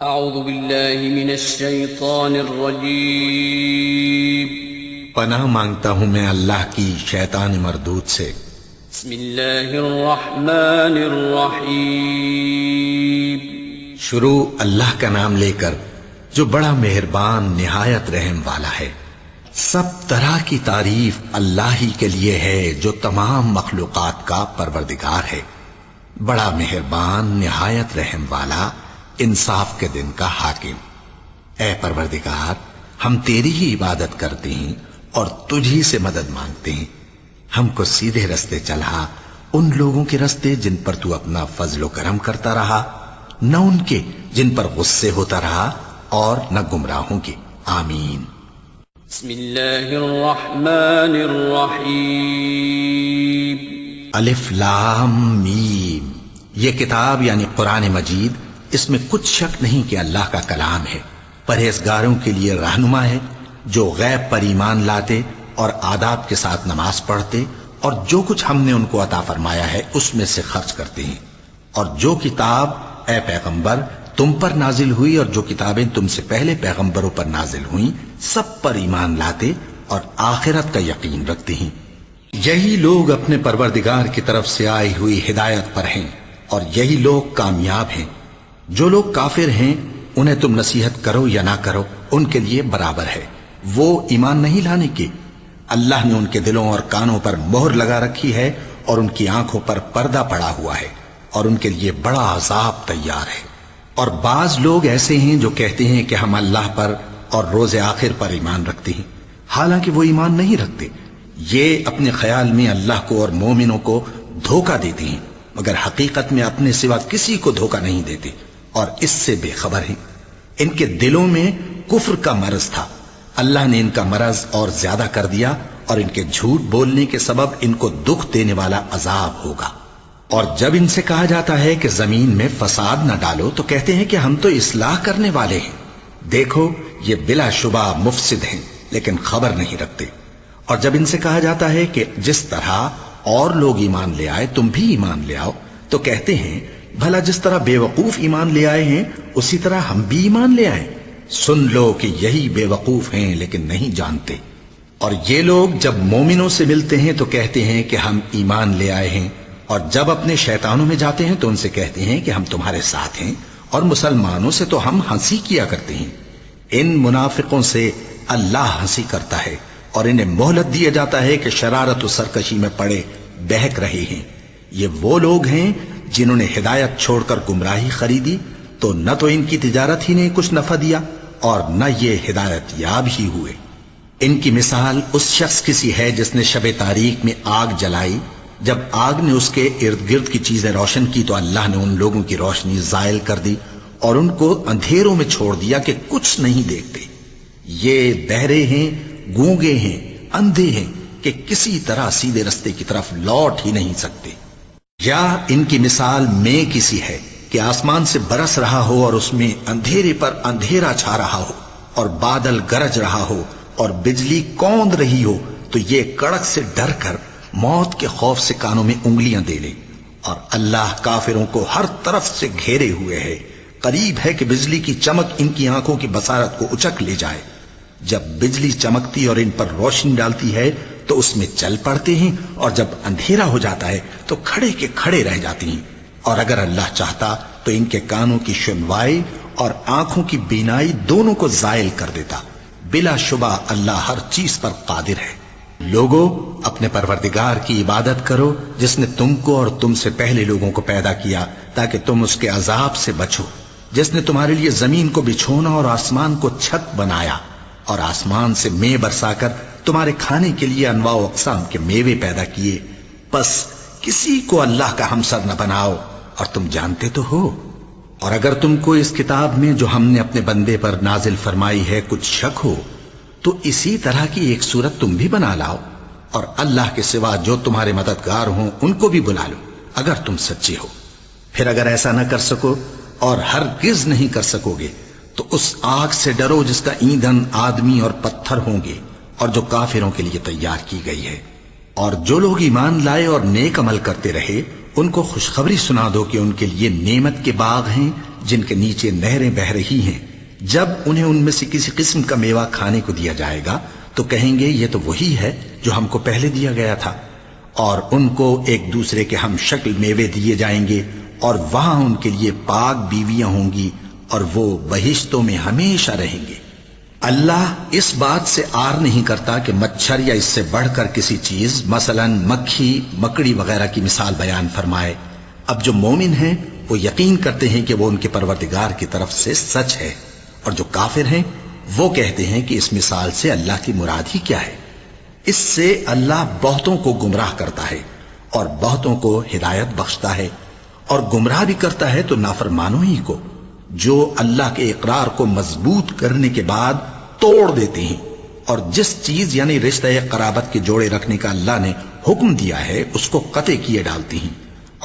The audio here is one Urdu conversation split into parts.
اعوذ باللہ من الشیطان الرجیم پناہ مانگتا ہوں میں اللہ کی شیطان مردود سے۔ بسم اللہ الرحمن الرحیم شروع اللہ کا نام لے کر جو بڑا مہربان نہایت رحم والا ہے۔ سب طرح کی تعریف اللہ ہی کے لیے ہے جو تمام مخلوقات کا پروردگار ہے، بڑا مہربان نہایت رحم والا، انصاف کے دن کا حاکم۔ اے پروردگار، ہم تیری ہی عبادت کرتے ہیں اور تجھی سے مدد مانگتے ہیں۔ ہم کو سیدھے رستے چلا، ان لوگوں کے رستے جن پر تو اپنا فضل و کرم کرتا رہا، نہ ان کے جن پر غصے ہوتا رہا، اور نہ گمراہوں کے۔ آمین۔ بسم اللہ الرحمن الرحیم الف لام میم۔ یہ کتاب یعنی قرآن مجید، اس میں کچھ شک نہیں کہ اللہ کا کلام ہے، پرہیزگاروں کے لیے رہنما ہے، جو غیب پر ایمان لاتے اور آداب کے ساتھ نماز پڑھتے اور جو کچھ ہم نے ان کو عطا فرمایا ہے اس میں سے خرچ کرتے ہیں، اور جو کتاب اے پیغمبر تم پر نازل ہوئی اور جو کتابیں تم سے پہلے پیغمبروں پر نازل ہوئیں سب پر ایمان لاتے اور آخرت کا یقین رکھتے ہیں۔ یہی لوگ اپنے پروردگار کی طرف سے آئی ہوئی ہدایت پر ہیں اور یہی لوگ کامیاب ہیں۔ جو لوگ کافر ہیں انہیں تم نصیحت کرو یا نہ کرو ان کے لیے برابر ہے، وہ ایمان نہیں لانے کے۔ اللہ نے ان کے دلوں اور کانوں پر مہر لگا رکھی ہے اور ان کی آنکھوں پر پردہ پڑا ہوا ہے اور ان کے لیے بڑا عذاب تیار ہے۔ اور بعض لوگ ایسے ہیں جو کہتے ہیں کہ ہم اللہ پر اور روز آخر پر ایمان رکھتے ہیں، حالانکہ وہ ایمان نہیں رکھتے۔ یہ اپنے خیال میں اللہ کو اور مومنوں کو دھوکہ دیتے ہیں، مگر حقیقت میں اپنے سوا کسی کو دھوکہ نہیں دیتے اور اس سے بے خبر ہیں۔ ان کے دلوں میں کفر کا مرض تھا، اللہ نے ان کا مرض اور زیادہ کر دیا، اور ان کے جھوٹ بولنے کے سبب ان کو دکھ دینے والا عذاب ہوگا۔ اور جب ان سے کہا جاتا ہے کہ زمین میں فساد نہ ڈالو تو کہتے ہیں کہ ہم تو اصلاح کرنے والے ہیں۔ دیکھو یہ بلا شبہ مفسد ہیں لیکن خبر نہیں رکھتے۔ اور جب ان سے کہا جاتا ہے کہ جس طرح اور لوگ ایمان لے آئے تم بھی ایمان لے آؤ تو کہتے ہیں بھلا جس طرح بے وقوف ایمان لے آئے ہیں اسی طرح ہم بھی ایمان لے آئیں۔ سن لو کہ یہی بے وقوف ہیں لیکن نہیں جانتے۔ اور یہ لوگ جب مومنوں سے ملتے ہیں تو کہتے ہیں کہ ہم ایمان لے آئے ہیں، اور جب اپنے شیطانوں میں جاتے ہیں تو ان سے کہتے ہیں کہ ہم تمہارے ساتھ ہیں، اور مسلمانوں سے تو ہم ہنسی کیا کرتے ہیں۔ ان منافقوں سے اللہ ہنسی کرتا ہے اور انہیں مہلت دیا جاتا ہے کہ شرارت و سرکشی میں پڑے بہک رہے ہیں۔ یہ وہ لوگ ہیں جنہوں نے ہدایت چھوڑ کر گمراہی خریدی، تو نہ تو ان کی تجارت ہی نے کچھ نفع دیا اور نہ یہ ہدایت یاب ہی ہوئے۔ ان کی مثال اس شخص کی سی ہے جس نے شب تاریک میں آگ جلائی، جب آگ نے اس کے ارد گرد کی چیزیں روشن کی تو اللہ نے ان لوگوں کی روشنی زائل کر دی اور ان کو اندھیروں میں چھوڑ دیا کہ کچھ نہیں دیکھتے۔ یہ بہرے ہیں، گونگے ہیں، اندھے ہیں کہ کسی طرح سیدھے رستے کی طرف لوٹ ہی نہیں سکتے۔ یا ان کی مثال میں کسی ہے کہ آسمان سے برس رہا ہو اور اس میں اندھیرے پر اندھیرا چھا رہا ہو اور بادل گرج رہا ہو اور بجلی کوند رہی ہو، تو یہ کڑک سے ڈر کر موت کے خوف سے کانوں میں انگلیاں دے لے۔ اور اللہ کافروں کو ہر طرف سے گھیرے ہوئے ہے، قریب ہے کہ بجلی کی چمک ان کی آنکھوں کی بصارت کو اچک لے جائے۔ جب بجلی چمکتی اور ان پر روشنی ڈالتی ہے تو اس میں چل پڑتے ہیں، اور جب اندھیرا ہو جاتا ہے تو کھڑے کے کھڑے رہ جاتے ہیں۔ اور اگر اللہ چاہتا تو ان کے کانوں کی سنوائی اور آنکھوں کی بینائی دونوں کو زائل کر دیتا۔ بلا شبہ اللہ ہر چیز پر قادر ہے۔ لوگو اپنے پروردگار کی عبادت کرو جس نے تم کو اور تم سے پہلے لوگوں کو پیدا کیا تاکہ تم اس کے عذاب سے بچو، جس نے تمہارے لیے زمین کو بچھونا اور آسمان کو چھت بنایا، اور آسمان سے مے برسا کر تمہارے کھانے کے لیے انواع و اقسام کے میوے پیدا کیے۔ پس کسی کو اللہ کا ہمسر نہ بناؤ، اور تم جانتے تو ہو۔ اور اگر تم کو اس کتاب میں جو ہم نے اپنے بندے پر نازل فرمائی ہے کچھ شک ہو تو اسی طرح کی ایک صورت تم بھی بنا لاؤ، اور اللہ کے سوا جو تمہارے مددگار ہوں ان کو بھی بلا لو اگر تم سچے ہو۔ پھر اگر ایسا نہ کر سکو اور ہرگز نہیں کر سکو گے تو اس آگ سے ڈرو جس کا ایندھن آدمی اور پتھر ہوں گے اور جو کافروں کے لیے تیار کی گئی ہے۔ اور جو لوگ ایمان لائے اور نیک عمل کرتے رہے ان کو خوشخبری سنا دو کہ ان کے لیے نعمت کے باغ ہیں جن کے نیچے نہریں بہ رہی ہیں، جب انہیں ان میں سے کسی قسم کا میوہ کھانے کو دیا جائے گا تو کہیں گے یہ تو وہی ہے جو ہم کو پہلے دیا گیا تھا، اور ان کو ایک دوسرے کے ہم شکل میوے دیے جائیں گے، اور وہاں ان کے لیے پاک بیویاں ہوں گی، اور وہ بہشتوں میں ہمیشہ رہیں گے۔ اللہ اس بات سے آر نہیں کرتا کہ مچھر یا اس سے بڑھ کر کسی چیز مثلا مکھی، مکڑی وغیرہ کی مثال بیان فرمائے۔ اب جو مومن ہیں وہ یقین کرتے ہیں کہ وہ ان کے پروردگار کی طرف سے سچ ہے، اور جو کافر ہیں وہ کہتے ہیں کہ اس مثال سے اللہ کی مراد ہی کیا ہے۔ اس سے اللہ بہتوں کو گمراہ کرتا ہے اور بہتوں کو ہدایت بخشتا ہے، اور گمراہ بھی کرتا ہے تو نافرمانوں ہی کو، جو اللہ کے اقرار کو مضبوط کرنے کے بعد توڑ دیتے ہیں، اور جس چیز یعنی رشتہ قرابت کے جوڑے رکھنے کا اللہ نے حکم دیا ہے اس کو قطع کیے ڈالتے ہیں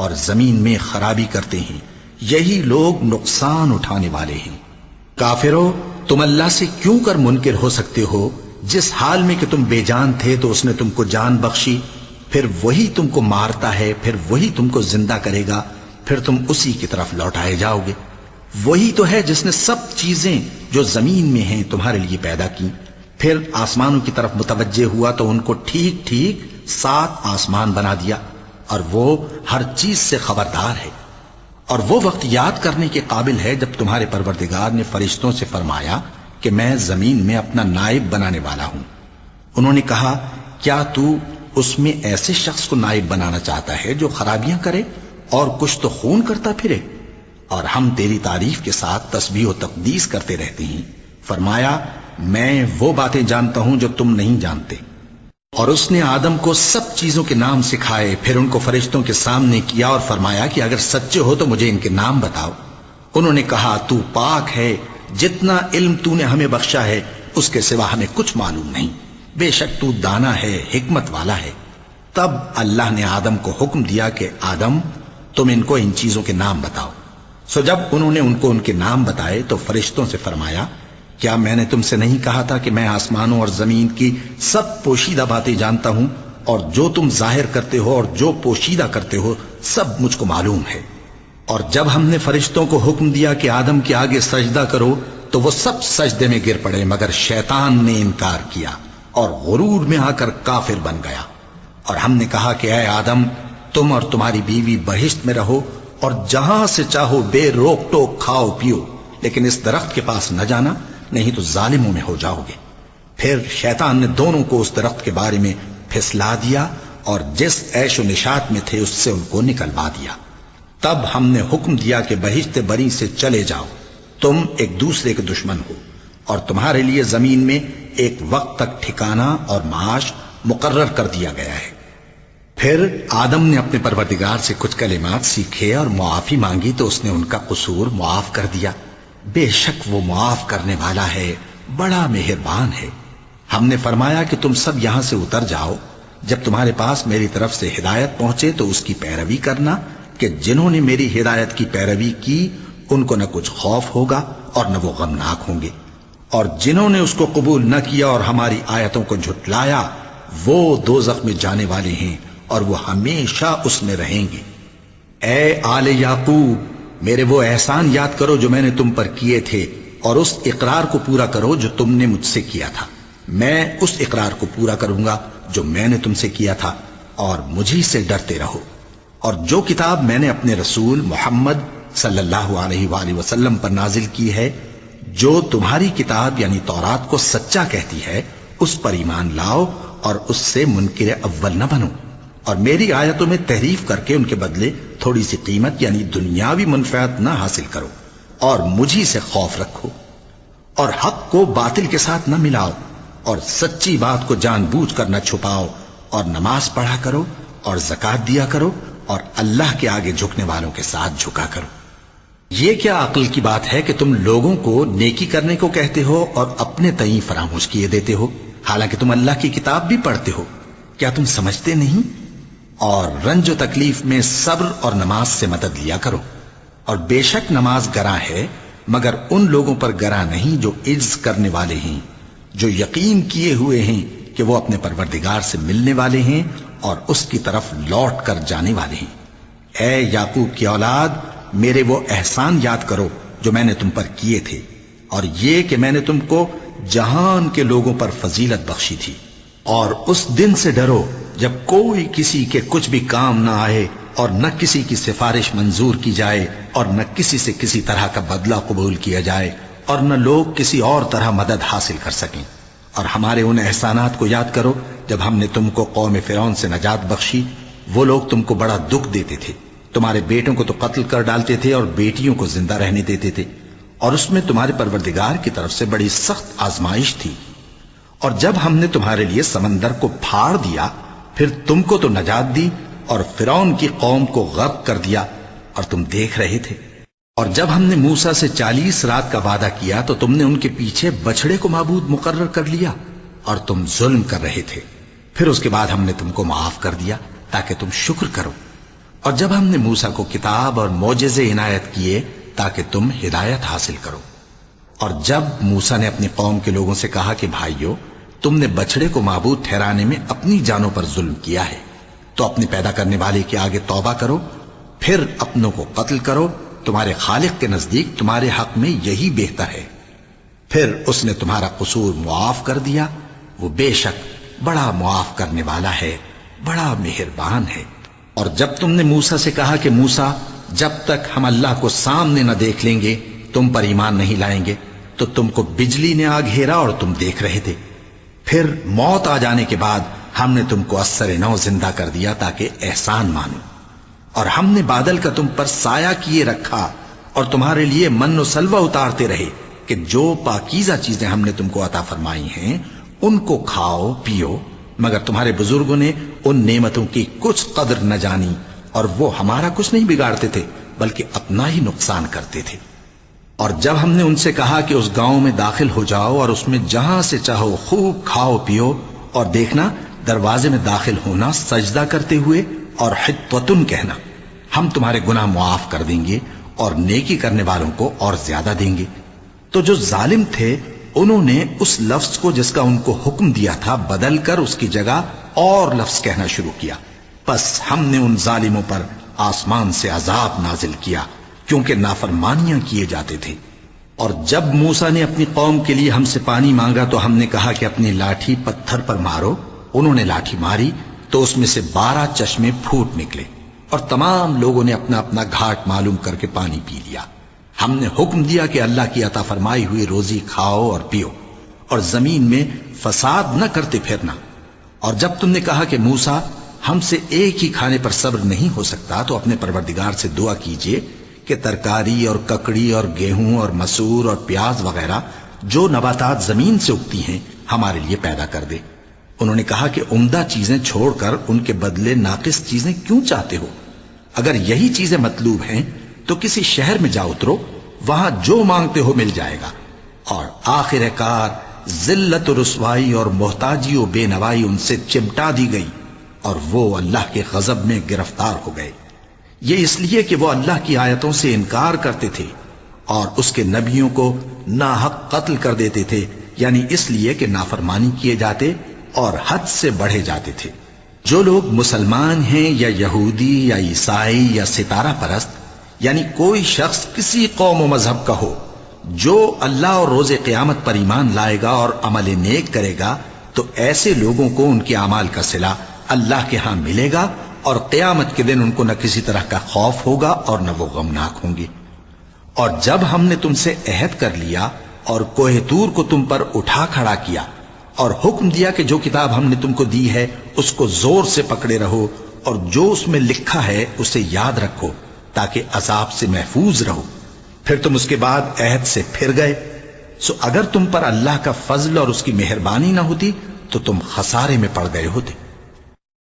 اور زمین میں خرابی کرتے ہیں۔ یہی لوگ نقصان اٹھانے والے ہیں۔ کافرو، تم اللہ سے کیوں کر منکر ہو سکتے ہو؟ جس حال میں کہ تم بے جان تھے تو اس نے تم کو جان بخشی، پھر وہی تم کو مارتا ہے، پھر وہی تم کو زندہ کرے گا، پھر تم اسی کی طرف لوٹائے جاؤ گے۔ وہی تو ہے جس نے سب چیزیں جو زمین میں ہیں تمہارے لیے پیدا کی، پھر آسمانوں کی طرف متوجہ ہوا تو ان کو ٹھیک ٹھیک 7 آسمان بنا دیا، اور وہ ہر چیز سے خبردار ہے۔ اور وہ وقت یاد کرنے کے قابل ہے جب تمہارے پروردگار نے فرشتوں سے فرمایا کہ میں زمین میں اپنا نائب بنانے والا ہوں۔ انہوں نے کہا، کیا تو اس میں ایسے شخص کو نائب بنانا چاہتا ہے جو خرابیاں کرے اور کچھ تو خون کرتا پھرے؟ اور ہم تیری تعریف کے ساتھ تسبیح و تقدیس کرتے رہتے ہیں۔ فرمایا، میں وہ باتیں جانتا ہوں جو تم نہیں جانتے۔ اور اس نے آدم کو سب چیزوں کے نام سکھائے، پھر ان کو فرشتوں کے سامنے کیا اور فرمایا کہ اگر سچے ہو تو مجھے ان کے نام بتاؤ۔ انہوں نے کہا، تو پاک ہے، جتنا علم تو نے ہمیں بخشا ہے اس کے سوا ہمیں کچھ معلوم نہیں، بے شک تو دانا ہے، حکمت والا ہے۔ تب اللہ نے آدم کو حکم دیا کہ آدم، تم ان کو ان چیزوں کے نام بتاؤ۔ سو جب انہوں نے ان کو ان کے نام بتائے تو فرشتوں سے فرمایا، کیا میں نے تم سے نہیں کہا تھا کہ میں آسمانوں اور زمین کی سب پوشیدہ باتیں جانتا ہوں، اور جو تم ظاہر کرتے ہو اور جو پوشیدہ کرتے ہو سب مجھ کو معلوم ہے۔ اور جب ہم نے فرشتوں کو حکم دیا کہ آدم کے آگے سجدہ کرو تو وہ سب سجدے میں گر پڑے، مگر شیطان نے انکار کیا اور غرور میں آ کر کافر بن گیا۔ اور ہم نے کہا کہ اے آدم، تم اور تمہاری بیوی بہشت میں رہو اور جہاں سے چاہو بے روک ٹوک کھاؤ پیو، لیکن اس درخت کے پاس نہ جانا، نہیں تو ظالموں میں ہو جاؤ گے۔ پھر شیطان نے دونوں کو اس درخت کے بارے میں پھسلا دیا اور جس عیش و نشاط میں تھے اس سے ان کو نکلوا دیا۔ تب ہم نے حکم دیا کہ بہشت بری سے چلے جاؤ، تم ایک دوسرے کے دشمن ہو، اور تمہارے لیے زمین میں ایک وقت تک ٹھکانہ اور معاش مقرر کر دیا گیا ہے۔ پھر آدم نے اپنے پروردگار سے کچھ کلمات سیکھے اور معافی مانگی تو اس نے ان کا قصور معاف کر دیا۔ بے شک وہ معاف کرنے والا ہے، بڑا مہربان ہے۔ ہم نے فرمایا کہ تم سب یہاں سے اتر جاؤ، جب تمہارے پاس میری طرف سے ہدایت پہنچے تو اس کی پیروی کرنا، کہ جنہوں نے میری ہدایت کی پیروی کی ان کو نہ کچھ خوف ہوگا اور نہ وہ غمناک ہوں گے، اور جنہوں نے اس کو قبول نہ کیا اور ہماری آیتوں کو جھٹلایا وہ دوزخ میں جانے والے ہیں اور وہ ہمیشہ اس میں رہیں گے۔ اے آل یعقوب، میرے وہ احسان یاد کرو جو میں نے تم پر کیے تھے، اور اس اقرار کو پورا کرو جو تم نے مجھ سے کیا تھا۔ میں اس اقرار کو پورا کروں گا جو میں نے تم سے کیا تھا، اور مجھی سے ڈرتے رہو۔ اور جو کتاب میں نے اپنے رسول محمد صلی اللہ علیہ وآلہ وسلم پر نازل کی ہے، جو تمہاری کتاب یعنی تورات کو سچا کہتی ہے، اس پر ایمان لاؤ اور اس سے منکر اول نہ بنو، اور میری آیتوں میں تحریف کر کے ان کے بدلے تھوڑی سی قیمت یعنی دنیاوی منفعت نہ حاصل کرو، اور مجھی سے خوف رکھو، اور حق کو باطل کے ساتھ نہ ملاؤ، اور سچی بات کو جان بوجھ کر نہ چھپاؤ، اور نماز پڑھا کرو اور زکوٰۃ دیا کرو، اور اللہ کے آگے جھکنے والوں کے ساتھ جھکا کرو۔ یہ کیا عقل کی بات ہے کہ تم لوگوں کو نیکی کرنے کو کہتے ہو اور اپنے تئیں فراموش کیے دیتے ہو، حالانکہ تم اللہ کی کتاب بھی پڑھتے ہو؟ کیا تم سمجھتے نہیں؟ اور رنج و تکلیف میں صبر اور نماز سے مدد لیا کرو، اور بے شک نماز گراں ہے، مگر ان لوگوں پر گراں نہیں جو عجز کرنے والے ہیں، جو یقین کیے ہوئے ہیں کہ وہ اپنے پروردگار سے ملنے والے ہیں اور اس کی طرف لوٹ کر جانے والے ہیں۔ اے یعقوب کی اولاد، میرے وہ احسان یاد کرو جو میں نے تم پر کیے تھے، اور یہ کہ میں نے تم کو جہان کے لوگوں پر فضیلت بخشی تھی۔ اور اس دن سے ڈرو جب کوئی کسی کے کچھ بھی کام نہ آئے، اور نہ کسی کی سفارش منظور کی جائے، اور نہ کسی سے کسی طرح کا بدلہ قبول کیا جائے، اور نہ لوگ کسی اور طرح مدد حاصل کر سکیں۔ اور ہمارے ان احسانات کو یاد کرو جب ہم نے تم کو قوم فرعون سے نجات بخشی۔ وہ لوگ تم کو بڑا دکھ دیتے تھے، تمہارے بیٹوں کو تو قتل کر ڈالتے تھے اور بیٹیوں کو زندہ رہنے دیتے تھے، اور اس میں تمہارے پروردگار کی طرف سے بڑی سخت آزمائش تھی۔ اور جب ہم نے تمہارے لیے سمندر کو پھاڑ دیا، پھر تم کو تو نجات دی اور فرعون کی قوم کو غرق کر دیا، اور تم دیکھ رہے تھے۔ اور جب ہم نے موسیٰ سے 40 رات کا وعدہ کیا تو تم نے ان کے پیچھے بچڑے کو معبود مقرر کر لیا، اور تم ظلم کر رہے تھے۔ پھر اس کے بعد ہم نے تم کو معاف کر دیا تاکہ تم شکر کرو۔ اور جب ہم نے موسیٰ کو کتاب اور معجزے عنایت کیے تاکہ تم ہدایت حاصل کرو۔ اور جب موسیٰ نے اپنی قوم کے لوگوں سے کہا کہ بھائیو، تم نے بچڑے کو معبود ٹھہرانے میں اپنی جانوں پر ظلم کیا ہے، تو اپنے پیدا کرنے والے کے آگے توبہ کرو، پھر اپنوں کو قتل کرو، تمہارے خالق کے نزدیک تمہارے حق میں یہی بہتر ہے۔ پھر اس نے تمہارا قصور معاف کر دیا، وہ بے شک بڑا معاف کرنے والا ہے، بڑا مہربان ہے۔ اور جب تم نے موسیٰ سے کہا کہ موسیٰ، جب تک ہم اللہ کو سامنے نہ دیکھ لیں گے تم پر ایمان نہیں لائیں گے، تو تم کو بجلی نے آ گھیرا اور تم دیکھ رہے تھے۔ پھر موت آ جانے کے بعد ہم نے تم کو اثر نو زندہ کر دیا تاکہ احسان مانو۔ اور ہم نے بادل کا تم پر سایہ کیے رکھا اور تمہارے لیے من و سلوہ اتارتے رہے کہ جو پاکیزہ چیزیں ہم نے تم کو عطا فرمائی ہیں ان کو کھاؤ پیو، مگر تمہارے بزرگوں نے ان نعمتوں کی کچھ قدر نہ جانی، اور وہ ہمارا کچھ نہیں بگاڑتے تھے بلکہ اپنا ہی نقصان کرتے تھے۔ اور جب ہم نے ان سے کہا کہ اس گاؤں میں داخل ہو جاؤ اور اس میں جہاں سے چاہو خوب کھاؤ پیو، اور دیکھنا دروازے میں داخل ہونا سجدہ کرتے ہوئے اور حطوتن کہنا، ہم تمہارے گناہ معاف کر دیں گے اور نیکی کرنے والوں کو اور زیادہ دیں گے۔ تو جو ظالم تھے انہوں نے اس لفظ کو جس کا ان کو حکم دیا تھا بدل کر اس کی جگہ اور لفظ کہنا شروع کیا، پس ہم نے ان ظالموں پر آسمان سے عذاب نازل کیا کیونکہ نافرمانیاں کیے جاتے تھے۔ اور جب موسیٰ نے اپنی قوم کے لیے ہم سے پانی مانگا تو ہم نے کہا کہ اپنی لاٹھی پتھر پر مارو۔ انہوں نے لاٹھی ماری تو اس میں سے 12 چشمے پھوٹ نکلے، اور تمام لوگوں نے اپنا اپنا گھاٹ معلوم کر کے پانی پی لیا۔ ہم نے حکم دیا کہ اللہ کی عطا فرمائی ہوئی روزی کھاؤ اور پیو، اور زمین میں فساد نہ کرتے پھرنا۔ اور جب تم نے کہا کہ موسیٰ، ہم سے ایک ہی کھانے پر صبر نہیں ہو سکتا، تو اپنے پروردگار سے دعا کیجئے کہ ترکاری اور ککڑی اور گیہوں اور مسور اور پیاز وغیرہ جو نباتات زمین سے اگتی ہیں ہمارے لیے پیدا کر دے۔ انہوں نے کہا کہ عمدہ چیزیں چھوڑ کر ان کے بدلے ناقص چیزیں کیوں چاہتے ہو؟ اگر یہی چیزیں مطلوب ہیں تو کسی شہر میں جا اترو، وہاں جو مانگتے ہو مل جائے گا۔ اور آخر کار ذلت و رسوائی اور محتاجی و بے نوائی ان سے چمٹا دی گئی، اور وہ اللہ کے غضب میں گرفتار ہو گئے۔ یہ اس لیے کہ وہ اللہ کی آیتوں سے انکار کرتے تھے اور اس کے نبیوں کو ناحق قتل کر دیتے تھے، یعنی اس لیے کہ نافرمانی کیے جاتے اور حد سے بڑھے جاتے تھے۔ جو لوگ مسلمان ہیں یا یہودی یا عیسائی یا ستارہ پرست، یعنی کوئی شخص کسی قوم و مذہب کا ہو، جو اللہ اور روز قیامت پر ایمان لائے گا اور عمل نیک کرے گا، تو ایسے لوگوں کو ان کے اعمال کا صلہ اللہ کے ہاں ملے گا، اور قیامت کے دن ان کو نہ کسی طرح کا خوف ہوگا اور نہ وہ غمناک ہوں گے۔ اور جب ہم نے تم سے عہد کر لیا اور کوہ طور کو تم پر اٹھا کھڑا کیا اور حکم دیا کہ جو کتاب ہم نے تم کو دی ہے اس کو زور سے پکڑے رہو، اور جو اس میں لکھا ہے اسے یاد رکھو تاکہ عذاب سے محفوظ رہو، پھر تم اس کے بعد عہد سے پھر گئے، سو اگر تم پر اللہ کا فضل اور اس کی مہربانی نہ ہوتی تو تم خسارے میں پڑ گئے ہوتے۔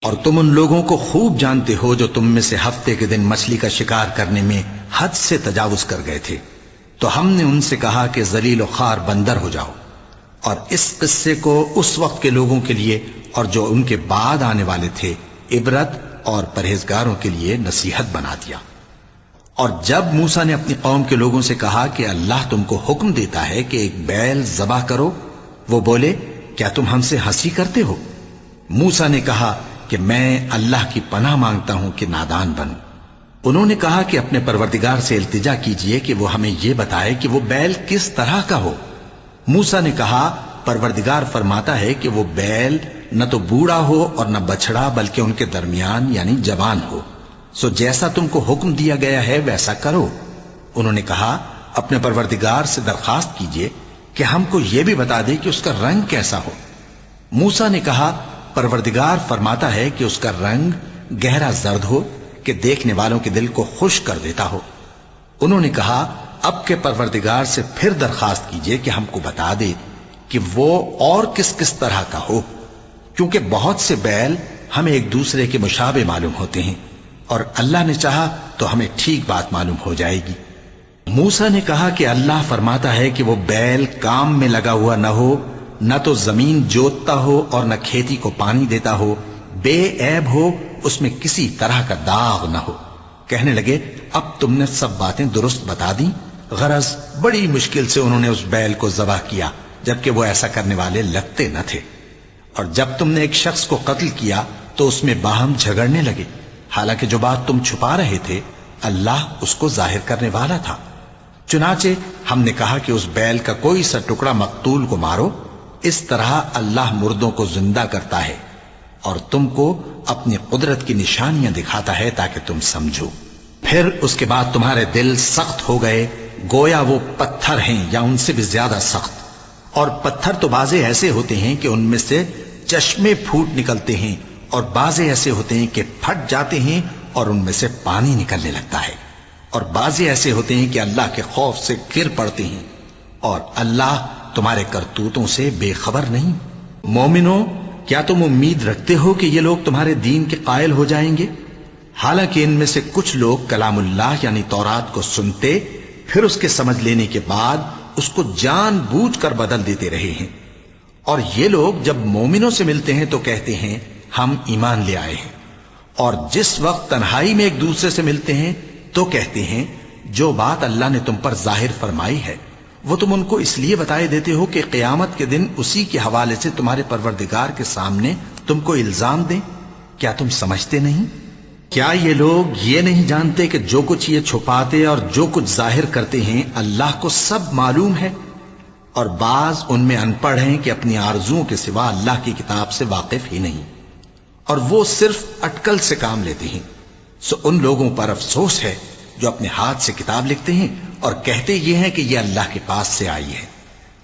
اور تم ان لوگوں کو خوب جانتے ہو جو تم میں سے ہفتے کے دن مچھلی کا شکار کرنے میں حد سے تجاوز کر گئے تھے، تو ہم نے ان سے کہا کہ ذلیل و خوار بندر ہو جاؤ، اور اس قصے کو اس وقت کے لوگوں کے لیے اور جو ان کے بعد آنے والے تھے عبرت اور پرہیزگاروں کے لیے نصیحت بنا دیا۔ اور جب موسیٰ نے اپنی قوم کے لوگوں سے کہا کہ اللہ تم کو حکم دیتا ہے کہ ایک بیل ذبح کرو، وہ بولے کیا تم ہم سے ہنسی کرتے ہو؟ موسیٰ نے کہا کہ میں اللہ کی پناہ مانگتا ہوں کہ نادان بنوں۔ انہوں نے کہا کہ اپنے پروردگار سے التجا کیجئے کہ وہ ہمیں یہ بتائے کہ وہ بیل کس طرح کا ہو۔ موسیٰ نے کہا پروردگار فرماتا ہے کہ وہ بیل نہ تو بوڑھا ہو اور نہ بچڑا بلکہ ان کے درمیان یعنی جوان ہو، سو جیسا تم کو حکم دیا گیا ہے ویسا کرو۔ انہوں نے کہا اپنے پروردگار سے درخواست کیجئے کہ ہم کو یہ بھی بتا دے کہ اس کا رنگ کیسا ہو۔ موسیٰ نے کہا پروردگار فرماتا ہے کہ اس کا رنگ گہرا زرد ہو کہ دیکھنے والوں کے دل کو خوش کر دیتا ہو۔ انہوں نے کہا اب کے پروردگار سے پھر درخواست کیجئے کہ ہم کو بتا دے کہ وہ اور کس کس طرح کا ہو، کیونکہ بہت سے بیل ہمیں ایک دوسرے کے مشابہ معلوم ہوتے ہیں، اور اللہ نے چاہا تو ہمیں ٹھیک بات معلوم ہو جائے گی۔ موسیٰ نے کہا کہ اللہ فرماتا ہے کہ وہ بیل کام میں لگا ہوا نہ ہو، نہ تو زمین جوتتا ہو اور نہ کھیتی کو پانی دیتا ہو، بے عیب ہو، اس میں کسی طرح کا داغ نہ ہو۔ کہنے لگے اب تم نے سب باتیں درست بتا دیں۔ غرض بڑی مشکل سے انہوں نے اس بیل کو ذبح کیا، جبکہ وہ ایسا کرنے والے لگتے نہ تھے۔ اور جب تم نے ایک شخص کو قتل کیا تو اس میں باہم جھگڑنے لگے، حالانکہ جو بات تم چھپا رہے تھے اللہ اس کو ظاہر کرنے والا تھا۔ چنانچہ ہم نے کہا کہ اس بیل کا کوئی سا ٹکڑا مقتول کو مارو، اس طرح اللہ مردوں کو زندہ کرتا ہے اور تم کو اپنی قدرت کی نشانیاں دکھاتا ہے تاکہ تم سمجھو۔ پھر اس کے بعد تمہارے دل سخت ہو گئے گویا وہ پتھر ہیں یا ان سے بھی زیادہ سخت، اور پتھر تو بعضے ایسے ہوتے ہیں کہ ان میں سے چشمے پھوٹ نکلتے ہیں، اور بعضے ایسے ہوتے ہیں کہ پھٹ جاتے ہیں اور ان میں سے پانی نکلنے لگتا ہے، اور بعضے ایسے ہوتے ہیں کہ اللہ کے خوف سے گر پڑتے ہیں، اور اللہ تمہارے کرتوتوں سے بے خبر نہیں۔ مومنو، کیا تم امید رکھتے ہو کہ یہ لوگ تمہارے دین کے قائل ہو جائیں گے؟ حالانکہ ان میں سے کچھ لوگ کلام اللہ یعنی تورات کو سنتے پھر اس کے سمجھ لینے کے بعد اس کو جان بوجھ کر بدل دیتے رہے ہیں، اور یہ لوگ جب مومنوں سے ملتے ہیں تو کہتے ہیں ہم ایمان لے آئے ہیں، اور جس وقت تنہائی میں ایک دوسرے سے ملتے ہیں تو کہتے ہیں جو بات اللہ نے تم پر ظاہر فرمائی ہے وہ تم ان کو اس لیے بتائے دیتے ہو کہ قیامت کے دن اسی کے حوالے سے تمہارے پروردگار کے سامنے تم کو الزام دیں۔ کیا تم سمجھتے نہیں؟ کیا یہ لوگ یہ نہیں جانتے کہ جو کچھ یہ چھپاتے اور جو کچھ ظاہر کرتے ہیں اللہ کو سب معلوم ہے؟ اور بعض ان میں ان پڑھ ہیں کہ اپنی آرزوؤں کے سوا اللہ کی کتاب سے واقف ہی نہیں، اور وہ صرف اٹکل سے کام لیتے ہیں۔ سو ان لوگوں پر افسوس ہے جو اپنے ہاتھ سے کتاب لکھتے ہیں اور کہتے یہ ہیں کہ یہ اللہ کے پاس سے آئی ہے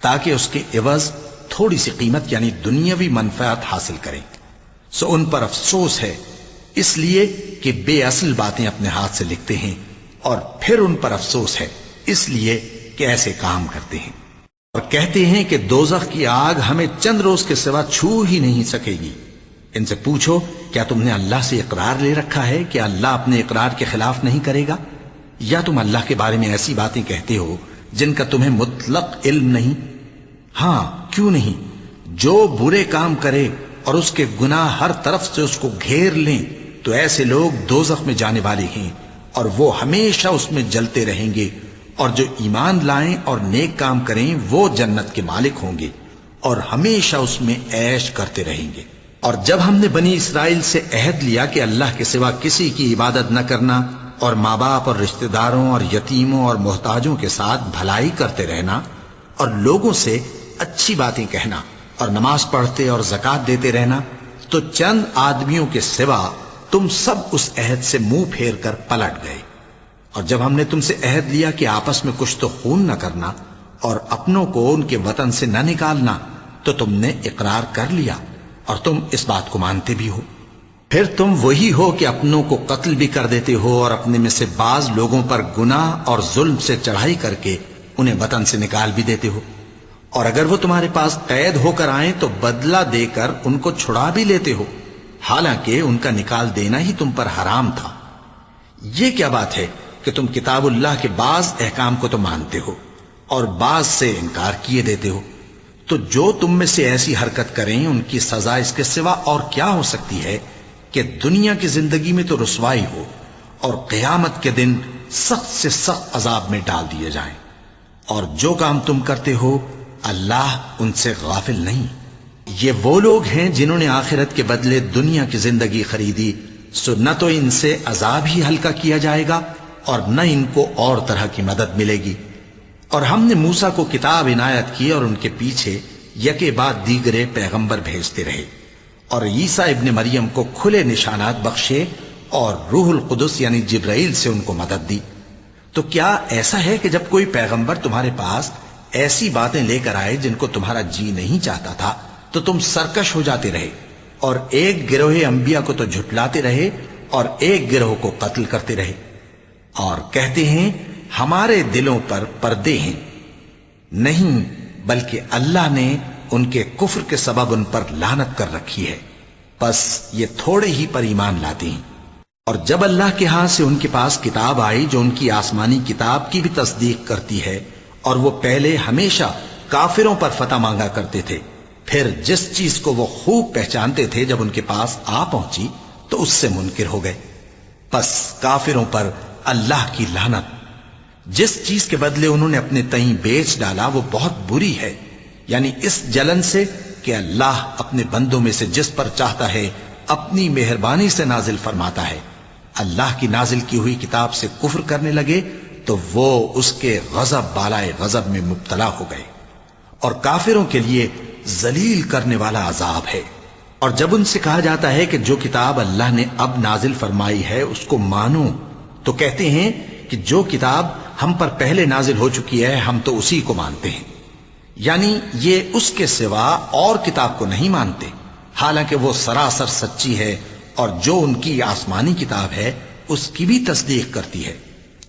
تاکہ اس کے عوض تھوڑی سی قیمت یعنی دنیاوی منفعت حاصل کریں۔ سو ان پر افسوس ہے اس لیے کہ بے اصل باتیں اپنے ہاتھ سے لکھتے ہیں، اور پھر ان پر افسوس ہے اس لیے کہ ایسے کام کرتے ہیں، اور کہتے ہیں کہ دوزخ کی آگ ہمیں چند روز کے سوا چھو ہی نہیں سکے گی۔ ان سے پوچھو کیا تم نے اللہ سے اقرار لے رکھا ہے کہ اللہ اپنے اقرار کے خلاف نہیں کرے گا؟ یا تم اللہ کے بارے میں ایسی باتیں کہتے ہو جن کا تمہیں مطلق علم نہیں؟ ہاں کیوں نہیں، جو برے کام کرے اور اس کے گناہ ہر طرف سے اس کو گھیر لیں تو ایسے لوگ دوزخ میں جانے والے ہیں، اور وہ ہمیشہ اس میں جلتے رہیں گے، اور جو ایمان لائیں اور نیک کام کریں وہ جنت کے مالک ہوں گے اور ہمیشہ اس میں عیش کرتے رہیں گے۔ اور جب ہم نے بنی اسرائیل سے عہد لیا کہ اللہ کے سوا کسی کی عبادت نہ کرنا، اور ماں باپ اور رشتہ داروں اور یتیموں اور محتاجوں کے ساتھ بھلائی کرتے رہنا، اور لوگوں سے اچھی باتیں کہنا، اور نماز پڑھتے اور زکوٰۃ دیتے رہنا، تو چند آدمیوں کے سوا تم سب اس عہد سے منہ پھیر کر پلٹ گئے۔ اور جب ہم نے تم سے عہد لیا کہ آپس میں کچھ تو خون نہ کرنا اور اپنوں کو ان کے وطن سے نہ نکالنا، تو تم نے اقرار کر لیا اور تم اس بات کو مانتے بھی ہو۔ پھر تم وہی ہو کہ اپنوں کو قتل بھی کر دیتے ہو اور اپنے میں سے بعض لوگوں پر گناہ اور ظلم سے چڑھائی کر کے انہیں وطن سے نکال بھی دیتے ہو، اور اگر وہ تمہارے پاس قید ہو کر آئیں تو بدلہ دے کر ان کو چھڑا بھی لیتے ہو، حالانکہ ان کا نکال دینا ہی تم پر حرام تھا۔ یہ کیا بات ہے کہ تم کتاب اللہ کے بعض احکام کو تو مانتے ہو اور بعض سے انکار کیے دیتے ہو؟ تو جو تم میں سے ایسی حرکت کریں ان کی سزا اس کے سوا اور کیا ہو سکتی ہے کہ دنیا کی زندگی میں تو رسوائی ہو اور قیامت کے دن سخت سے سخت عذاب میں ڈال دیے جائیں۔ اور جو کام تم کرتے ہو اللہ ان سے غافل نہیں۔ یہ وہ لوگ ہیں جنہوں نے آخرت کے بدلے دنیا کی زندگی خریدی، سو نہ تو ان سے عذاب ہی ہلکا کیا جائے گا اور نہ ان کو اور طرح کی مدد ملے گی۔ اور ہم نے موسیٰ کو کتاب عنایت کی اور ان کے پیچھے یکے بعد دیگرے پیغمبر بھیجتے رہے، اور عیسیٰ ابن مریم کو کھلے نشانات بخشے اور روح القدس یعنی جبرائیل سے ان کو مدد دی۔ تو کیا ایسا ہے کہ جب کوئی پیغمبر تمہارے پاس ایسی باتیں لے کر آئے جن کو تمہارا جی نہیں چاہتا تھا تو تم سرکش ہو جاتے رہے، اور ایک گروہ انبیاء کو تو جھٹلاتے رہے اور ایک گروہ کو قتل کرتے رہے، اور کہتے ہیں ہمارے دلوں پر پردے ہیں؟ نہیں، بلکہ اللہ نے ان کے کفر کے سبب ان پر لعنت کر رکھی ہے، پس یہ تھوڑے ہی پر ایمان لاتے ہیں۔ اور جب اللہ کے ہاں سے ان کے پاس کتاب آئی جو ان کی آسمانی کتاب کی بھی تصدیق کرتی ہے، اور وہ پہلے ہمیشہ کافروں پر فتح مانگا کرتے تھے، پھر جس چیز کو وہ خوب پہچانتے تھے جب ان کے پاس آ پہنچی تو اس سے منکر ہو گئے، پس کافروں پر اللہ کی لعنت۔ جس چیز کے بدلے انہوں نے اپنے تئیں بیچ ڈالا وہ بہت بری ہے، یعنی اس جلن سے کہ اللہ اپنے بندوں میں سے جس پر چاہتا ہے اپنی مہربانی سے نازل فرماتا ہے۔ اللہ کی نازل کی ہوئی کتاب سے کفر کرنے لگے تو وہ اس کے غضب بالائے غضب میں مبتلا ہو گئے، اور کافروں کے لیے ذلیل کرنے والا عذاب ہے۔ اور جب ان سے کہا جاتا ہے کہ جو کتاب اللہ نے اب نازل فرمائی ہے اس کو مانو، تو کہتے ہیں کہ جو کتاب ہم پر پہلے نازل ہو چکی ہے ہم تو اسی کو مانتے ہیں، یعنی یہ اس کے سوا اور کتاب کو نہیں مانتے، حالانکہ وہ سراسر سچی ہے، اور جو ان کی آسمانی کتاب ہے اس کی بھی تصدیق کرتی ہے۔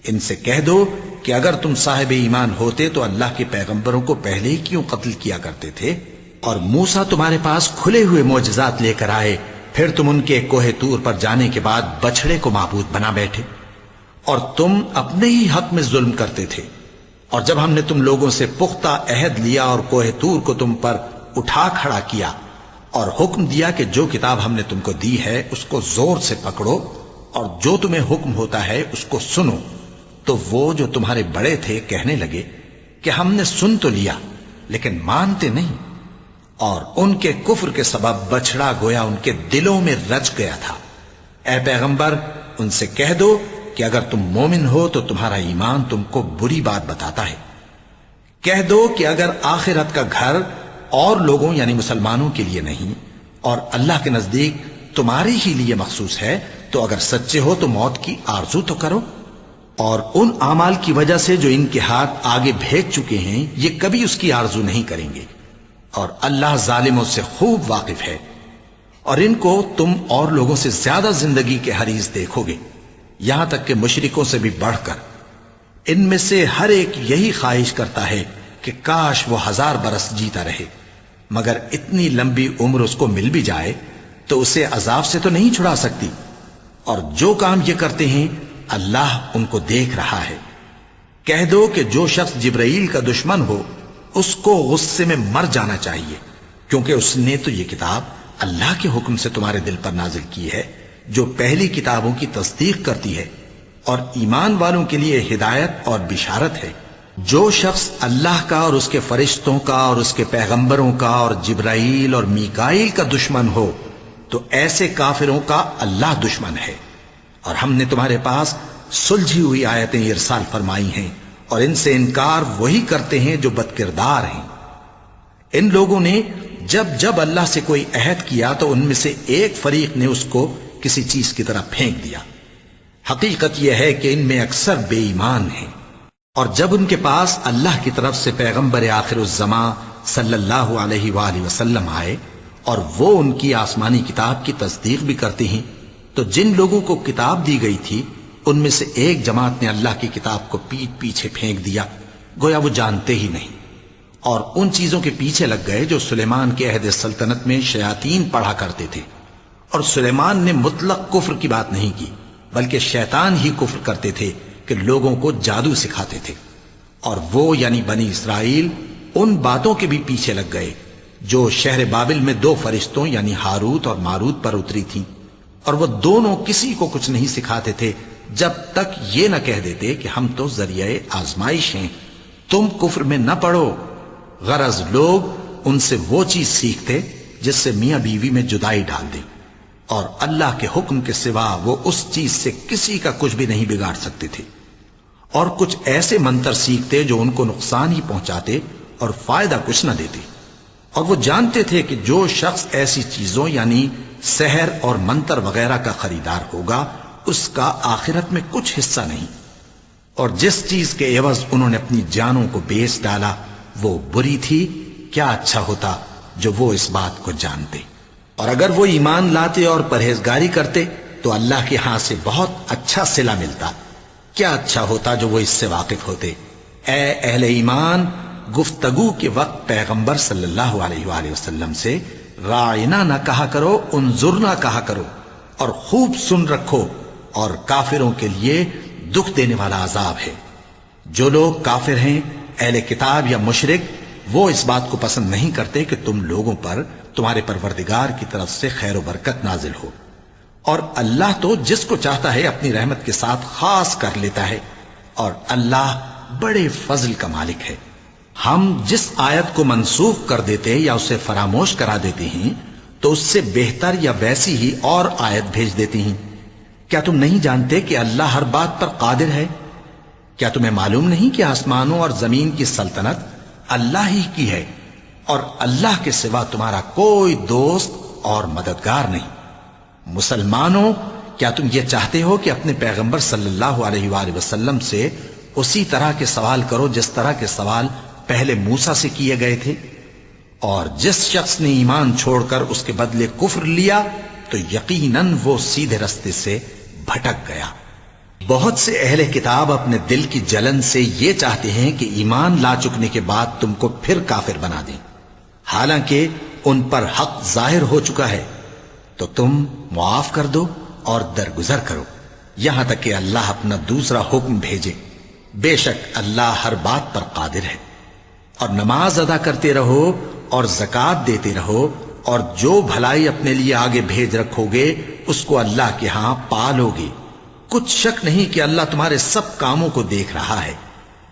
ان سے کہہ دو کہ اگر تم صاحب ایمان ہوتے تو اللہ کے پیغمبروں کو پہلے ہی کیوں قتل کیا کرتے تھے؟ اور موسیٰ تمہارے پاس کھلے ہوئے معجزات لے کر آئے، پھر تم ان کے کوہ طور پر جانے کے بعد بچڑے کو معبود بنا بیٹھے، اور تم اپنے ہی حق میں ظلم کرتے تھے۔ اور جب ہم نے تم لوگوں سے پختہ عہد لیا اور کوہ طور کو تم پر اٹھا کھڑا کیا اور حکم دیا کہ جو کتاب ہم نے تم کو دی ہے اس کو زور سے پکڑو اور جو تمہیں حکم ہوتا ہے اس کو سنو، تو وہ جو تمہارے بڑے تھے کہنے لگے کہ ہم نے سن تو لیا لیکن مانتے نہیں، اور ان کے کفر کے سبب بچڑا گویا ان کے دلوں میں رچ گیا تھا۔ اے پیغمبر ان سے کہہ دو کہ اگر تم مومن ہو تو تمہارا ایمان تم کو بری بات بتاتا ہے۔ کہہ دو کہ اگر آخرت کا گھر اور لوگوں یعنی مسلمانوں کے لیے نہیں اور اللہ کے نزدیک تمہارے ہی لیے مخصوص ہے تو اگر سچے ہو تو موت کی آرزو تو کرو، اور ان اعمال کی وجہ سے جو ان کے ہاتھ آگے بھیج چکے ہیں یہ کبھی اس کی آرزو نہیں کریں گے، اور اللہ ظالموں سے خوب واقف ہے۔ اور ان کو تم اور لوگوں سے زیادہ زندگی کے حریص دیکھو گے، یہاں تک کہ مشرکوں سے بھی بڑھ کر۔ ان میں سے ہر ایک یہی خواہش کرتا ہے کہ کاش وہ 1000 برس جیتا رہے، مگر اتنی لمبی عمر اس کو مل بھی جائے تو اسے عذاب سے تو نہیں چھڑا سکتی، اور جو کام یہ کرتے ہیں اللہ ان کو دیکھ رہا ہے۔ کہہ دو کہ جو شخص جبرائیل کا دشمن ہو اس کو غصے میں مر جانا چاہیے، کیونکہ اس نے تو یہ کتاب اللہ کے حکم سے تمہارے دل پر نازل کی ہے جو پہلی کتابوں کی تصدیق کرتی ہے، اور ایمان والوں کے لیے ہدایت اور بشارت ہے۔ جو شخص اللہ کا اور اس کے فرشتوں کا اور اس کے پیغمبروں کا اور جبرائیل اور میکائیل کا دشمن ہو تو ایسے کافروں کا اللہ دشمن ہے۔ اور ہم نے تمہارے پاس سلجھی ہوئی آیتیں ارسال فرمائی ہیں، اور ان سے انکار وہی کرتے ہیں جو بد کردار ہیں۔ ان لوگوں نے جب جب اللہ سے کوئی عہد کیا تو ان میں سے ایک فریق نے اس کو کسی چیز کی طرح پھینک دیا۔ حقیقت یہ ہے کہ ان میں اکثر بے ایمان ہیں۔ اور جب ان کے پاس اللہ کی طرف سے پیغمبر آخر الزماں صلی اللہ علیہ وآلہ وسلم آئے اور وہ ان کی آسمانی کتاب کی تصدیق بھی کرتے ہیں، تو جن لوگوں کو کتاب دی گئی تھی ان میں سے ایک جماعت نے اللہ کی کتاب کو پیٹ پیچھے پھینک دیا، گویا وہ جانتے ہی نہیں، اور ان چیزوں کے پیچھے لگ گئے جو سلیمان کے عہد سلطنت میں شیاطین پڑھا کرتے تھے۔ اور سلیمان نے مطلق کفر کی بات نہیں کی، بلکہ شیطان ہی کفر کرتے تھے کہ لوگوں کو جادو سکھاتے تھے، اور وہ یعنی بنی اسرائیل ان باتوں کے بھی پیچھے لگ گئے جو شہر بابل میں 2 فرشتوں یعنی ہاروت اور ماروت پر اتری تھی، اور وہ دونوں کسی کو کچھ نہیں سکھاتے تھے جب تک یہ نہ کہہ دیتے کہ ہم تو ذریعہ آزمائش ہیں، تم کفر میں نہ پڑو۔ غرض لوگ ان سے وہ چیز سیکھتے جس سے میاں بیوی میں جدائی ڈال دے، اور اللہ کے حکم کے سوا وہ اس چیز سے کسی کا کچھ بھی نہیں بگاڑ سکتے تھے، اور کچھ ایسے منتر سیکھتے جو ان کو نقصان ہی پہنچاتے اور فائدہ کچھ نہ دیتے، اور وہ جانتے تھے کہ جو شخص ایسی چیزوں یعنی سحر اور منتر وغیرہ کا خریدار ہوگا اس کا آخرت میں کچھ حصہ نہیں، اور جس چیز کے عوض انہوں نے اپنی جانوں کو بیچ ڈالا وہ بری تھی۔ کیا اچھا ہوتا جو وہ اس بات کو جانتے، اور اگر وہ ایمان لاتے اور پرہیزگاری کرتے تو اللہ کے ہاں سے بہت اچھا صلہ ملتا۔ کیا اچھا ہوتا جو وہ اس سے واقف ہوتے۔ اے اہل ایمان، گفتگو کے وقت پیغمبر صلی اللہ علیہ وآلہ وسلم سے رائنا نہ کہا کرو، انظرنا کہا کرو، اور خوب سن رکھو، اور کافروں کے لیے دکھ دینے والا عذاب ہے۔ جو لوگ کافر ہیں، اہل کتاب یا مشرک، وہ اس بات کو پسند نہیں کرتے کہ تم لوگوں پر تمہارے پروردگار کی طرف سے خیر و برکت نازل ہو، اور اللہ تو جس کو چاہتا ہے اپنی رحمت کے ساتھ خاص کر لیتا ہے، اور اللہ بڑے فضل کا مالک ہے۔ ہم جس آیت کو منسوخ کر دیتے یا اسے فراموش کرا دیتے ہیں تو اس سے بہتر یا ویسی ہی اور آیت بھیج دیتی ہیں۔ کیا تم نہیں جانتے کہ اللہ ہر بات پر قادر ہے؟ کیا تمہیں معلوم نہیں کہ آسمانوں اور زمین کی سلطنت اللہ ہی کی ہے، اور اللہ کے سوا تمہارا کوئی دوست اور مددگار نہیں؟ مسلمانوں، کیا تم یہ چاہتے ہو کہ اپنے پیغمبر صلی اللہ علیہ وآلہ وسلم سے اسی طرح کے سوال کرو جس طرح کے سوال پہلے موسیٰ سے کیے گئے تھے؟ اور جس شخص نے ایمان چھوڑ کر اس کے بدلے کفر لیا تو یقیناً وہ سیدھے رستے سے بھٹک گیا۔ بہت سے اہل کتاب اپنے دل کی جلن سے یہ چاہتے ہیں کہ ایمان لا چکنے کے بعد تم کو پھر کافر بنا دیں، حالانکہ ان پر حق ظاہر ہو چکا ہے۔ تو تم معاف کر دو اور درگزر کرو یہاں تک کہ اللہ اپنا دوسرا حکم بھیجے۔ بے شک اللہ ہر بات پر قادر ہے۔ اور نماز ادا کرتے رہو اور زکوٰۃ دیتے رہو، اور جو بھلائی اپنے لیے آگے بھیج رکھو گے اس کو اللہ کے ہاں پالو گے۔ کچھ شک نہیں کہ اللہ تمہارے سب کاموں کو دیکھ رہا ہے۔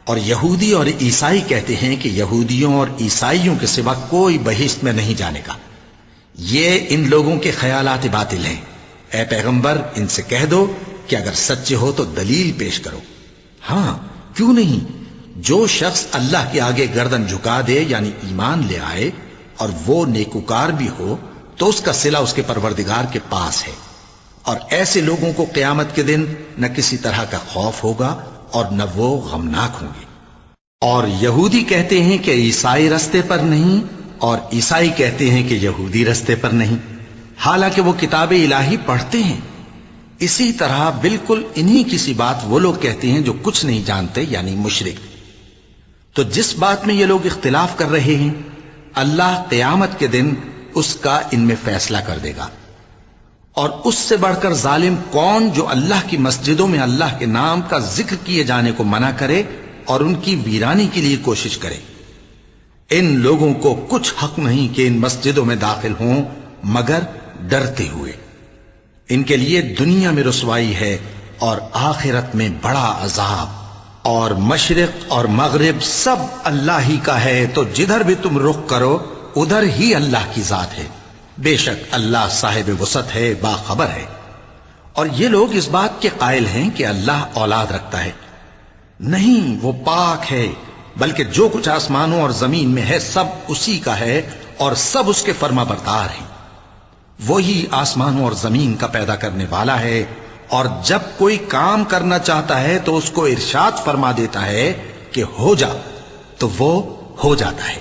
اور یہودی اور عیسائی کہتے ہیں کہ یہودیوں اور عیسائیوں کے سوا کوئی بہشت میں نہیں جانے کا۔ یہ ان لوگوں کے خیالات باطل ہیں۔ اے پیغمبر، ان سے کہہ دو کہ اگر سچے ہو تو دلیل پیش کرو۔ ہاں، کیوں نہیں؟ جو شخص اللہ کے آگے گردن جھکا دے یعنی ایمان لے آئے اور وہ نیکوکار بھی ہو تو اس کا صلہ اس کے پروردگار کے پاس ہے، اور ایسے لوگوں کو قیامت کے دن نہ کسی طرح کا خوف ہوگا اور نہ وہ غمناک ہوں گے۔ اور یہودی کہتے ہیں کہ عیسائی رستے پر نہیں، اور عیسائی کہتے ہیں کہ یہودی رستے پر نہیں، حالانکہ وہ کتاب الہی پڑھتے ہیں۔ اسی طرح بالکل انہی کسی بات وہ لوگ کہتے ہیں جو کچھ نہیں جانتے یعنی مشرک۔ تو جس بات میں یہ لوگ اختلاف کر رہے ہیں اللہ قیامت کے دن اس کا ان میں فیصلہ کر دے گا۔ اور اس سے بڑھ کر ظالم کون جو اللہ کی مسجدوں میں اللہ کے نام کا ذکر کیے جانے کو منع کرے اور ان کی ویرانی کے لیے کوشش کرے۔ ان لوگوں کو کچھ حق نہیں کہ ان مسجدوں میں داخل ہوں مگر ڈرتے ہوئے۔ ان کے لیے دنیا میں رسوائی ہے اور آخرت میں بڑا عذاب۔ اور مشرق اور مغرب سب اللہ ہی کا ہے، تو جدھر بھی تم رخ کرو ادھر ہی اللہ کی ذات ہے۔ بے شک اللہ صاحب وسعت ہے، باخبر ہے۔ اور یہ لوگ اس بات کے قائل ہیں کہ اللہ اولاد رکھتا ہے۔ نہیں، وہ پاک ہے، بلکہ جو کچھ آسمانوں اور زمین میں ہے سب اسی کا ہے اور سب اس کے فرما بردار ہیں۔ وہی آسمانوں اور زمین کا پیدا کرنے والا ہے، اور جب کوئی کام کرنا چاہتا ہے تو اس کو ارشاد فرما دیتا ہے کہ ہو جا، تو وہ ہو جاتا ہے۔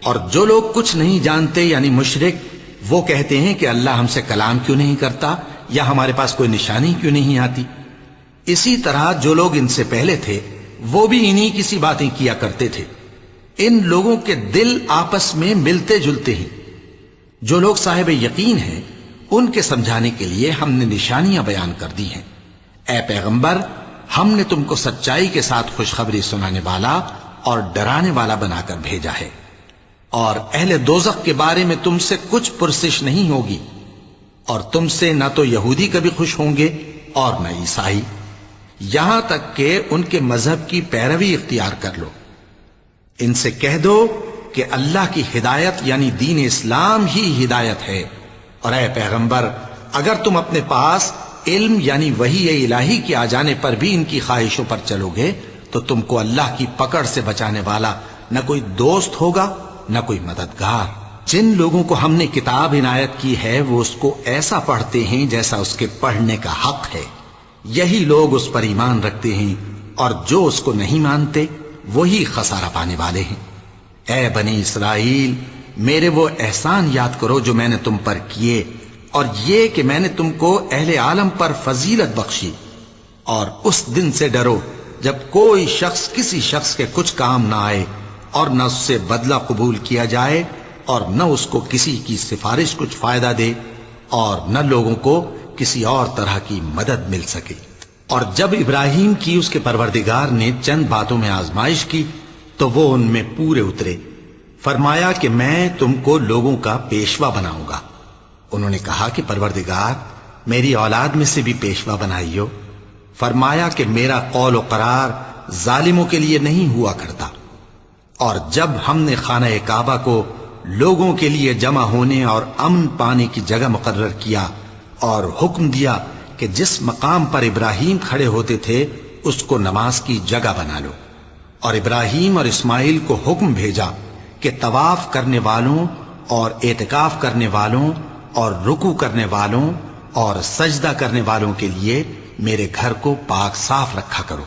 اور جو لوگ کچھ نہیں جانتے یعنی مشرک، وہ کہتے ہیں کہ اللہ ہم سے کلام کیوں نہیں کرتا یا ہمارے پاس کوئی نشانی کیوں نہیں آتی۔ اسی طرح جو لوگ ان سے پہلے تھے وہ بھی انہی کسی باتیں کیا کرتے تھے۔ ان لوگوں کے دل آپس میں ملتے جلتے ہیں۔ جو لوگ صاحب یقین ہیں ان کے سمجھانے کے لیے ہم نے نشانیاں بیان کر دی ہیں۔ اے پیغمبر، ہم نے تم کو سچائی کے ساتھ خوشخبری سنانے والا اور ڈرانے والا بنا کر بھیجا ہے، اور اہل دوزخ کے بارے میں تم سے کچھ پرسش نہیں ہوگی، اور تم سے نہ تو یہودی کبھی خوش ہوں گے اور نہ عیسائی، یہاں تک کہ ان کے مذہب کی پیروی اختیار کر لو۔ ان سے کہہ دو کہ اللہ کی ہدایت یعنی دین اسلام ہی ہدایت ہے، اور اے پیغمبر اگر تم اپنے پاس علم یعنی وحی الہی کے آ جانے پر بھی ان کی خواہشوں پر چلو گے تو تم کو اللہ کی پکڑ سے بچانے والا نہ کوئی دوست ہوگا نہ کوئی مددگار۔ جن لوگوں کو ہم نے کتاب عنایت کی ہے وہ اس کو ایسا پڑھتے ہیں جیسا اس کے پڑھنے کا حق ہے، یہی لوگ اس پر ایمان رکھتے ہیں، اور جو اس کو نہیں مانتے وہی خسارہ پانے والے ہیں۔ اے بنی اسرائیل، میرے وہ احسان یاد کرو جو میں نے تم پر کیے، اور یہ کہ میں نے تم کو اہل عالم پر فضیلت بخشی، اور اس دن سے ڈرو جب کوئی شخص کسی شخص کے کچھ کام نہ آئے، اور نہ اس سے بدلہ قبول کیا جائے، اور نہ اس کو کسی کی سفارش کچھ فائدہ دے، اور نہ لوگوں کو کسی اور طرح کی مدد مل سکے۔ اور جب ابراہیم کی اس کے پروردگار نے چند باتوں میں آزمائش کی تو وہ ان میں پورے اترے۔ فرمایا کہ میں تم کو لوگوں کا پیشوا بناؤں گا۔ انہوں نے کہا کہ پروردگار میری اولاد میں سے بھی پیشوا بنائیو۔ فرمایا کہ میرا قول و قرار ظالموں کے لیے نہیں ہوا کرتا۔ اور جب ہم نے خانہ کعبہ کو لوگوں کے لیے جمع ہونے اور امن پانے کی جگہ مقرر کیا اور حکم دیا کہ جس مقام پر ابراہیم کھڑے ہوتے تھے اس کو نماز کی جگہ بنا لو، اور ابراہیم اور اسماعیل کو حکم بھیجا کہ طواف کرنے والوں اور اعتکاف کرنے والوں اور رکوع کرنے والوں اور سجدہ کرنے والوں کے لیے میرے گھر کو پاک صاف رکھا کرو۔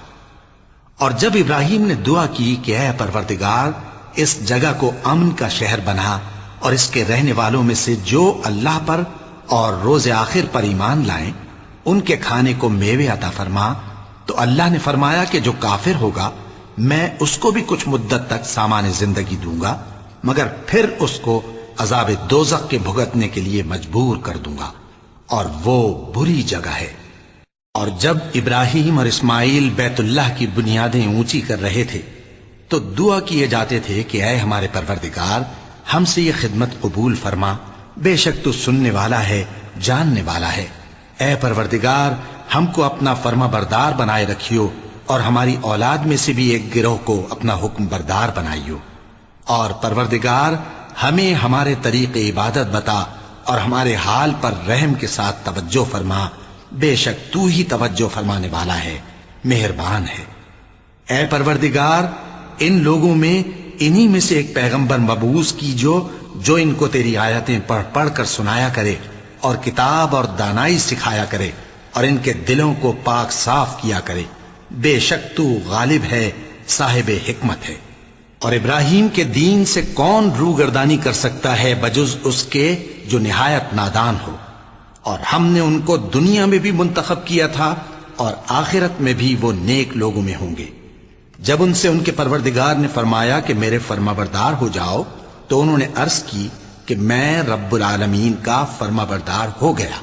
اور جب ابراہیم نے دعا کی کہ اے پروردگار اس جگہ کو امن کا شہر بنا، اور اس کے رہنے والوں میں سے جو اللہ پر اور روز آخر پر ایمان لائیں ان کے کھانے کو میوے عطا فرما، تو اللہ نے فرمایا کہ جو کافر ہوگا میں اس کو بھی کچھ مدت تک سامان زندگی دوں گا، مگر پھر اس کو عذاب دوزخ کے بھگتنے کے لیے مجبور کر دوں گا، اور وہ بری جگہ ہے۔ اور جب ابراہیم اور اسماعیل بیت اللہ کی بنیادیں اونچی کر رہے تھے تو دعا کیے جاتے تھے کہ اے ہمارے پروردگار ہم سے یہ خدمت قبول فرما، بے شک تو سننے والا ہے، جاننے والا ہے۔ اے پروردگار ہم کو اپنا فرما بردار بنائے رکھیو، اور ہماری اولاد میں سے بھی ایک گروہ کو اپنا حکم بردار بنائیو، اور پروردگار ہمیں ہمارے طریق عبادت بتا، اور ہمارے حال پر رحم کے ساتھ توجہ فرما، بے شک تو ہی توجہ فرمانے والا ہے، مہربان ہے۔ اے پروردگار ان لوگوں میں انہی میں سے ایک پیغمبر مبعوث کی جو ان کو تیری آیتیں پڑھ پڑھ کر سنایا کرے، اور کتاب اور دانائی سکھایا کرے، اور ان کے دلوں کو پاک صاف کیا کرے، بے شک تو غالب ہے، صاحب حکمت ہے۔ اور ابراہیم کے دین سے کون روگردانی کر سکتا ہے بجز اس کے جو نہایت نادان ہو؟ اور ہم نے ان کو دنیا میں بھی منتخب کیا تھا اور آخرت میں بھی وہ نیک لوگوں میں ہوں گے۔ جب ان سے ان کے پروردگار نے فرمایا کہ میرے فرما بردار ہو جاؤ تو انہوں نے عرض کی کہ میں رب العالمین کا فرما بردار ہو گیا۔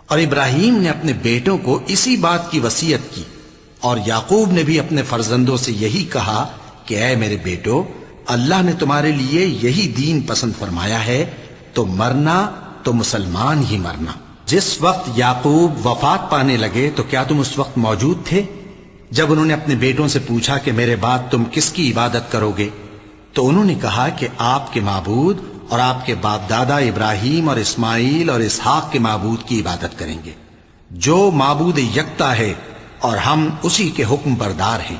اور ابراہیم نے اپنے بیٹوں کو اسی بات کی وصیت کی، اور یعقوب نے بھی اپنے فرزندوں سے یہی کہا کہ اے میرے بیٹو، اللہ نے تمہارے لیے یہی دین پسند فرمایا ہے، تو مرنا تو مسلمان ہی مرنا۔ جس وقت یعقوب وفات پانے لگے تو کیا تم اس وقت موجود تھے جب انہوں نے اپنے بیٹوں سے پوچھا کہ میرے بعد تم کس کی عبادت کرو گے؟ تو انہوں نے کہا کہ آپ کے معبود اور آپ کے باپ دادا ابراہیم اور اسماعیل اور اسحاق کے معبود کی عبادت کریں گے، جو معبود یکتا ہے اور ہم اسی کے حکم بردار ہیں۔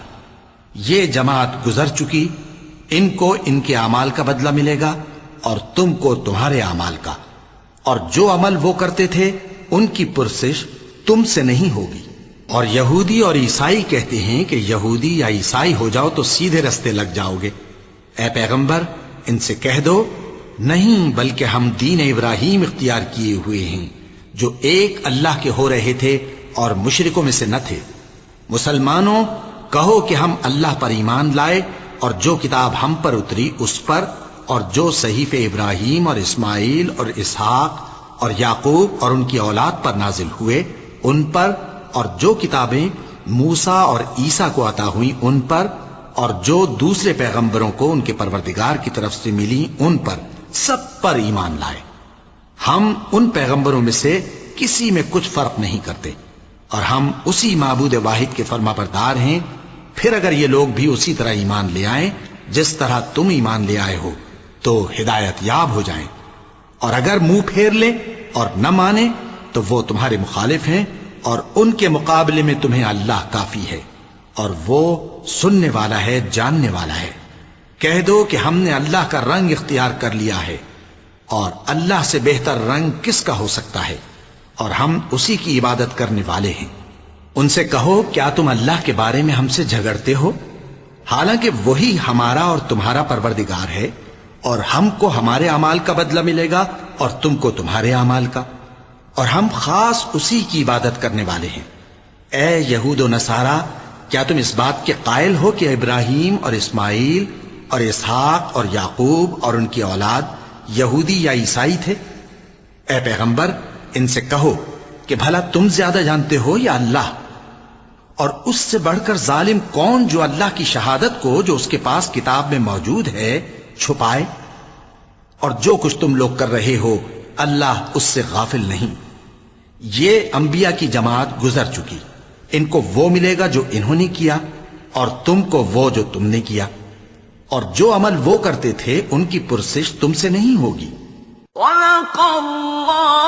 یہ جماعت گزر چکی، ان کو ان کے اعمال کا بدلہ ملے گا اور تم کو تمہارے اعمال کا، اور جو عمل وہ کرتے تھے ان کی پرسش تم سے نہیں ہوگی۔ اور یہودی اور عیسائی کہتے ہیں کہ یہودی یا عیسائی ہو جاؤ تو سیدھے رستے لگ جاؤ گے۔ اے پیغمبر ان سے کہہ دو نہیں، بلکہ ہم دین ابراہیم اختیار کیے ہوئے ہیں جو ایک اللہ کے ہو رہے تھے اور مشرکوں میں سے نہ تھے۔ مسلمانوں کہو کہ ہم اللہ پر ایمان لائے اور جو کتاب ہم پر اتری اس پر، اور جو صحیفے ابراہیم اور اسماعیل اور اسحاق اور یعقوب اور ان کی اولاد پر نازل ہوئے ان پر، اور جو کتابیں موسیٰ اور عیسیٰ کو عطا ہوئیں ان پر، اور جو دوسرے پیغمبروں کو ان کے پروردگار کی طرف سے ملی ان پر، سب پر ایمان لائے۔ ہم ان پیغمبروں میں سے کسی میں کچھ فرق نہیں کرتے، اور ہم اسی معبود واحد کے فرما بردار ہیں۔ پھر اگر یہ لوگ بھی اسی طرح ایمان لے آئیں جس طرح تم ایمان لے آئے ہو تو ہدایت یاب ہو جائیں، اور اگر منہ پھیر لیں اور نہ مانے تو وہ تمہارے مخالف ہیں، اور ان کے مقابلے میں تمہیں اللہ کافی ہے، اور وہ سننے والا ہے، جاننے والا ہے۔ کہہ دو کہ ہم نے اللہ کا رنگ اختیار کر لیا ہے، اور اللہ سے بہتر رنگ کس کا ہو سکتا ہے، اور ہم اسی کی عبادت کرنے والے ہیں۔ ان سے کہو کیا تم اللہ کے بارے میں ہم سے جھگڑتے ہو، حالانکہ وہی ہمارا اور تمہارا پروردگار ہے، اور ہم کو ہمارے اعمال کا بدلہ ملے گا اور تم کو تمہارے اعمال کا، اور ہم خاص اسی کی عبادت کرنے والے ہیں۔ اے یہود و نصارا، کیا تم اس بات کے قائل ہو کہ ابراہیم اور اسماعیل اور اسحاق اور یعقوب اور ان کی اولاد یہودی یا عیسائی تھے؟ اے پیغمبر، ان سے کہو کہ بھلا تم زیادہ جانتے ہو یا اللہ؟ اور اس سے بڑھ کر ظالم کون جو اللہ کی شہادت کو جو اس کے پاس کتاب میں موجود ہے چھپائے؟ اور جو کچھ تم لوگ کر رہے ہو اللہ اس سے غافل نہیں۔ یہ انبیاء کی جماعت گزر چکی، ان کو وہ ملے گا جو انہوں نے کیا، اور تم کو وہ جو تم نے کیا، اور جو عمل وہ کرتے تھے ان کی پرسش تم سے نہیں ہوگی۔ وَلَقَ اللَّهُ